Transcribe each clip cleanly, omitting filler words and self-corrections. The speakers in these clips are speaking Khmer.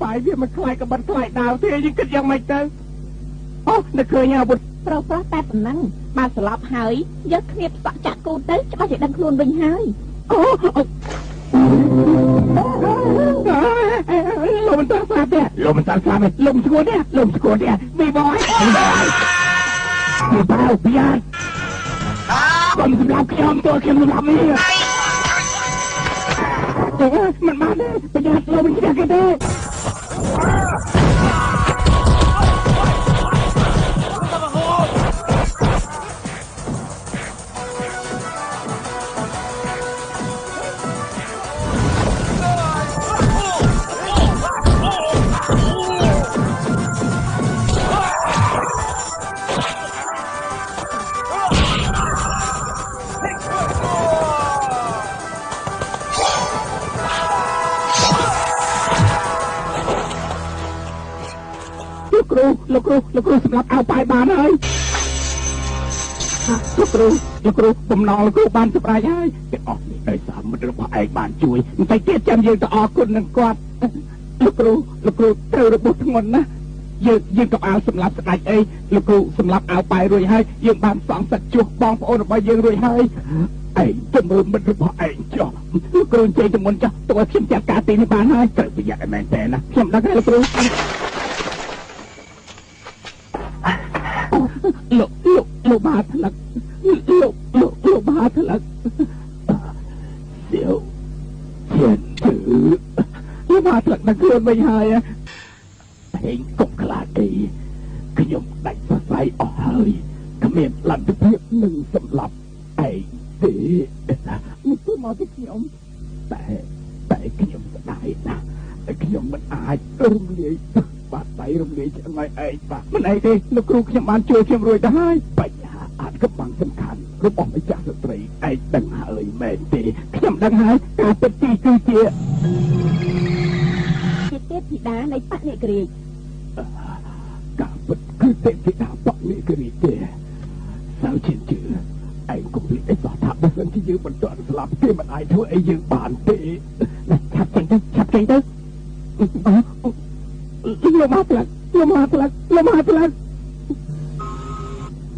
បាយវាមិនខ្លាចក៏បាត់ខ្លាចដាវទេយើងគិតយ៉ាងម៉េចទៅអូនឹកឃើញអាវុធប្រុសតែប៉ុណ្ណឹងបើស្លាប់ហើយយកគ្នាផ្សក់ចាក់គូទៅច្បាស់ជាដឹងខ្លួនវិញហើយអូលោកមិនតាស្លាប់ទេលោកមិនតាស្លាប់ទេលោកស្គួតទេលោកស្គួតទេមីបយមីបោពីយ៉ាខ្ញុំសម្រាប់ខ្ញុំទោះខ្ញុំសម្រាប់នេះมันมาเลยประหยัดเราเป็นแค่กันเด้លោកគ្រូសម្រាប់เอาไปបានហើយលោកគ្រូបំណងលោកគ្រូបានសម្រេចហើយគេអស់នេះដោយសារមិត្តរបស់ឯងបានជួយបន្តិចទៀតចាំយើងទៅអរគុណនឹងគាត់លោកគ្រូត្រូវរបួសធ្ងន់ណាស់យើងក៏អាលសម្រាប់ស្ដេចអីលោកគ្រូសម្រាប់เอาไปរួចហើយយើងបានសងសឹកជួសបងប្អូនរបស់យើងរួចហើយឯងទៅមើលមិត្តរបស់ឯងចុះលោកគ្រូជ័យទៅមុនចុះទៅឲ្យខ្ញុំចាត់ការទីនេះបានហើយត្រូវប្រយ័ត្នឲ្យមែនតើណាខ្ញុំដឹងហើយលោកគ្រូលោកបាថ្លឹកលោកបាថ្លឹកเดี๋ยวเขียนถือលោកបាថ្លឹកនឹងខ្លួនវិញហើយហេងកុំខ្លាចអីខ្ញុំដាច់សរសៃអស់ហើយគ្មានលទ្ធភាពនឹងសម្លាប់ឯងទេមកទៅមកที่ខ្ញុំតែខ្ញុំស្ដាយណាស់ខ្ញុំមិនអាចរំលាយបាត់ដៃរំលាយឆ្អឹងឲ្យឯងបាទមិនអីទេលោកគ្រូខ្ញុំបានជួយខ្ញុំរួចទៅហើយបញ្ហាអាចកំបាំងសំខាន់របស់ម្ចាស់ស្ត្រីឯងដឹងហើយមែនទេខ្ញុំដឹងហើយការពិតទីគឺជាទេពធីតានៃបនិក្រិយការពិតគឺទេពធីតាបនិក្រិយទេសៅជឿឯងកុំភ្លេចអីសោះថាបើមិនជាយើងមិនទាន់ស្លាប់ទេមិនអាចធ្វើអីយើងបានទេឆាប់ចេញទៅលោកមហាផ្លឹក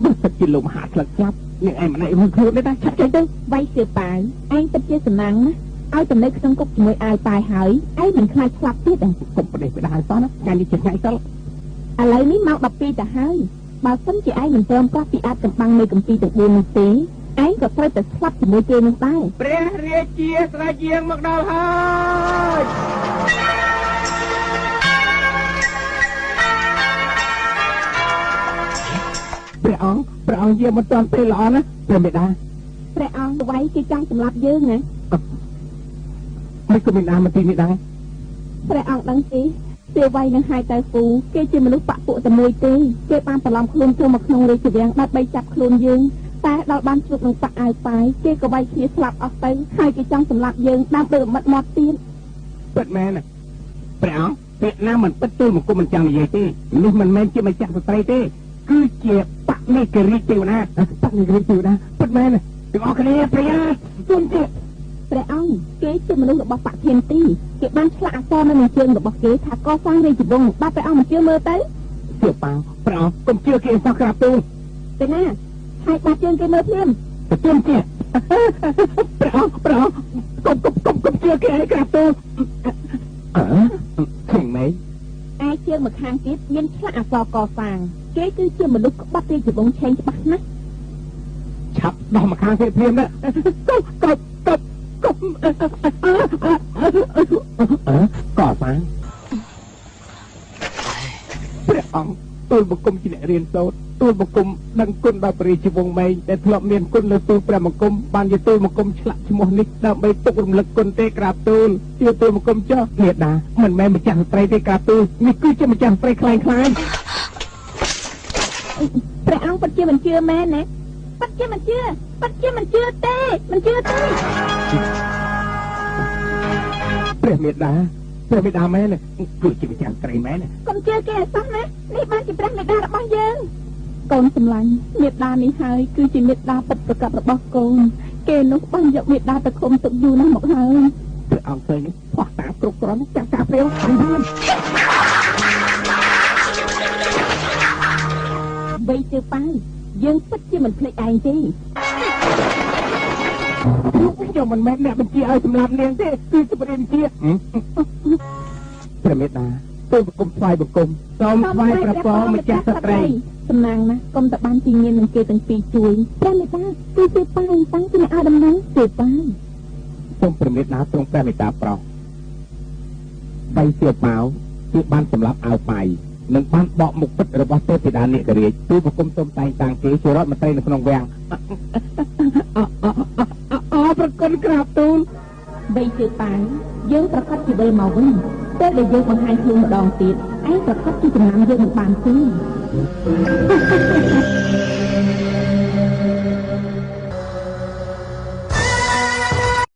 បើសិនជាលោកមហាផ្លឹកស្លាប់នឹងឯងមិនឯងរួចខ្លួនទេណាឆាប់ចេញទៅវាយសៀប៉ាយឯងពិតជាសំណាងណាឲ្យទំនេរក្នុងគុកជាមួយអាយប៉ាយហើយឯងមិនខ្លាចស្លាប់ទៀតទេកុំប្រទេសផ្ដាល់សោះណាថ្ងៃនេះជាថ្ងៃសិលឥឡូវនេះម៉ោង12ទៅហើយបើសិនជាឯងមិនព្រមប្រាស់ពីអាចកំបាំងនៃកម្ពីទាំង4នោះទេឯងក៏ត្រូវតែស្លាប់ជាមួយគេនោះដែរព្រះរាជាស្ដេចយាងមកដល់ហើយព្រះអង្គយាងមិនទាន់ពេលល្អណាព្រះមេដាព្រះអង្គវាយគេចង់សម្លាប់យើងណាមិនក៏មានអាមទីនេះដែរព្រះអង្គដឹងទេពេលវាយនឹងហាយតៅហ្វូគេជាមនុស្សបកពួកតែមួយទេគេបានបន្លំខ្លួនចូលមកក្នុងរាជវាំងដើម្បីចាប់ខ្លួនយើងតែដល់បានជួបនឹងបកអាយប៉ាយគេក៏វាយគ្នាស្លាប់អស់ទៅហើយគេចង់សម្លាប់យើងដើម្បីរំមិតមាត់ទៀតពិតមែនព្រះអង្គពេលណាមិនពិតទូលមកគុំមិនចង់និយាយទេនេះមិនមែនជាម្ចាស់ស្ត្រីទេគឺជាបនិក្រិយទេវតាពិតមែនទាំងអស់គ្នាព្រះទូលទេព្រះអង្គគេជាមនុស្សរបស់បកធានទីគេបានឆ្លាក់អក្សរនៅនឹងជើងរបស់គេថាកសាងរាជវង្សបាទព្រះអង្គមិនជឿមើលទៅជឿប៉ាព្រះអង្គកុំជឿគេសោះក្រាបទូលទេណាហើយបាត់ជើងគេមើលភ្លាមទទួលទៀតព្រះអង្គកុំជឿគេឲ្យក្រាបទូលឃើញមែនឯជើងមកខាងទៀតមានឆ្លាក់អក្សរកសាងគេគឺជាមនុស្សក្បត់រាជវង្សឆេងច្បាស់ណាស់ឆាប់ដោះមកខាងទៀតភ្លាមណាកុំកសាងព្រះអង្គទូលបង្គំជាអ្នករៀនសូត្រទូលបង្គំដឹងគុណដល់ព្រះរាជវង្សម៉េងដែលធ្លាប់មានគុណលើទូលព្រះបង្គំបានជាទូលបង្គំឆ្លាក់ឈ្មោះនេះដើម្បីទុករំលឹកគុណទេក្រាបទូលជាទូលបង្គំចុះមេដាមិនមែនម្ចាស់ស្ត្រីទេក្រាបទូលនេះគឺជាម្ចាស់ស្ត្រីខ្លាំងព្រះអង្គពិតជាមិនជឿមែនណាពិតជាមិនជឿទេព្រះមេដាមែនគឺជាម្ចាស់ស្ត្រីមែនកុំជឿគេអសោះណានេះបានជាព្រះមេដារបស់យើងកូនសម្លាញ់មេដានេះហើយគឺជាមេដាពិតប្រាកដរបស់កូនគេនោះបានយកមេដាទៅឃុំទុកយូរណាស់មកហើយ ព្រះអង្គឃើញផោះតាមគ្រប់គ្រាន់ចាំការព្រាវខាងបានបីជើប៉ាយយើងពិតជាមិនភ្លេចឯងទេខ្ញុំមិនមែនអ្នកបញ្ជាឲ្យសម្លាប់នាងទេគឺជាព្រះរាជាព្រះមេតាទូលបង្គំថ្វាយបង្គំសូមថ្វាយព្រះពរម្ចាស់ស្ត្រីសំណាងណាស់កុំតបានទីញៀននឹងគេទាំងពីរជួយព្រះមេតាគឺជើប៉ាយតាំងពីឲ្យដំណឹងជើប៉ាយសូមព្រះមេតាទ្រង់ព្រះមេតាប្រោសបីសៀវប៉ាវគឺបានសម្លាប់អាវប៉ៃនឹងបានបកមុខពិតរបស់ទេពធីតានាគរាជទូលបង្គំសូមតែងតាំងគេជារដ្ឋមន្ត្រីនៅក្នុងវាំងប្រគុណក្រាបទូលបីជើប៉ាយយើងប្រកាសជីវិលមកវិញតែដែលយើងបង្ហាញខ្លួនម្ដងទៀតឯងប្រកាសជាចំណាំយើងមិនបានទេ